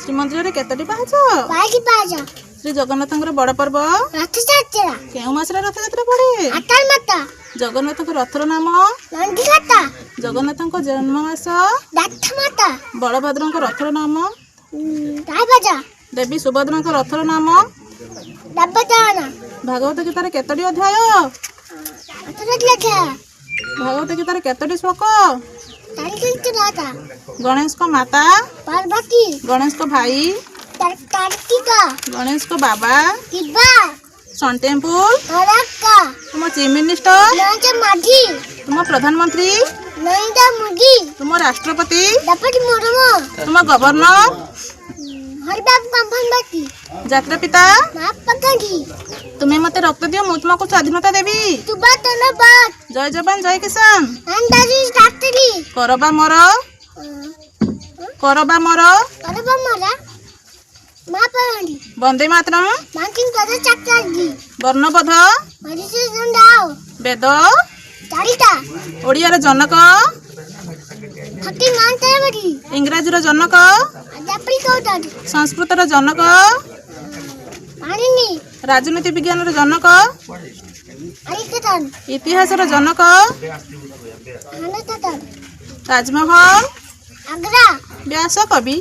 ଶ୍ରୀମନ୍ଦିରରେ କେତୋଟି ପାହାଚ? ଶ୍ରୀ ଜଗନ୍ନାଥଙ୍କର ବଡ଼ ପର୍ବ କେଉଁ ମାସରେ ରଥଯାତ୍ରା ପଡ଼େ? ଜଗନ୍ନାଥଙ୍କ ରଥର ନାମ? ଜଗନ୍ନାଥଙ୍କ ଜନ୍ମ ମାସ? ବଳଭଦ୍ରଙ୍କ ରଥର ନାମ? ଦେବୀ ସୁଭଦ୍ରାଙ୍କ ରଥର ନାମ? ଭାଗବତ ଗୀତାରେ କେତୋଟି ଅଧ୍ୟାୟ? ଭାଗବତ ଗୀତାରେ କେତୋଟି ଶ୍ଲୋକ? ଗଣେଶଙ୍କ ମାତା? ଗଣେଶଙ୍କ ଭାଇ? ଗଣେଶଙ୍କ ବାବା? ସନ୍ ଟେମ୍ପୁଲ? ତୁମ ଚିଫ ମିନିଷ୍ଟର? ତୁମ ପ୍ରଧାନମନ୍ତ୍ରୀ? ତୁମ ରାଷ୍ଟ୍ରପତି? ତୁମ ଗଭର୍ଣ୍ଣର? ଜାତିର ପିତା? ତୁମେ ମତେ ରକ୍ତ ଦିଅ, ମୁଁ ତୁମକୁ ସ୍ୱାଧୀନତା ଦେବି। ଜୟ ଯବାନ ଜୟ କିଷାନ। କରବା ମୋର? ବନ୍ଦେ ମାତରମ୍। ବର୍ଣ୍ଣବୋଧ? ବେଦ? ଓଡ଼ିଆର ଜନକ? ଇଂରାଜୀର ଜନକ? ସଂସ୍କୃତର ଜନକ? ରାଜନୀତି ବିଜ୍ଞାନର ଜନକ? ଇତିହାସର ଜନକ? ତାଜମହଲ? ବ୍ୟାସ କବି?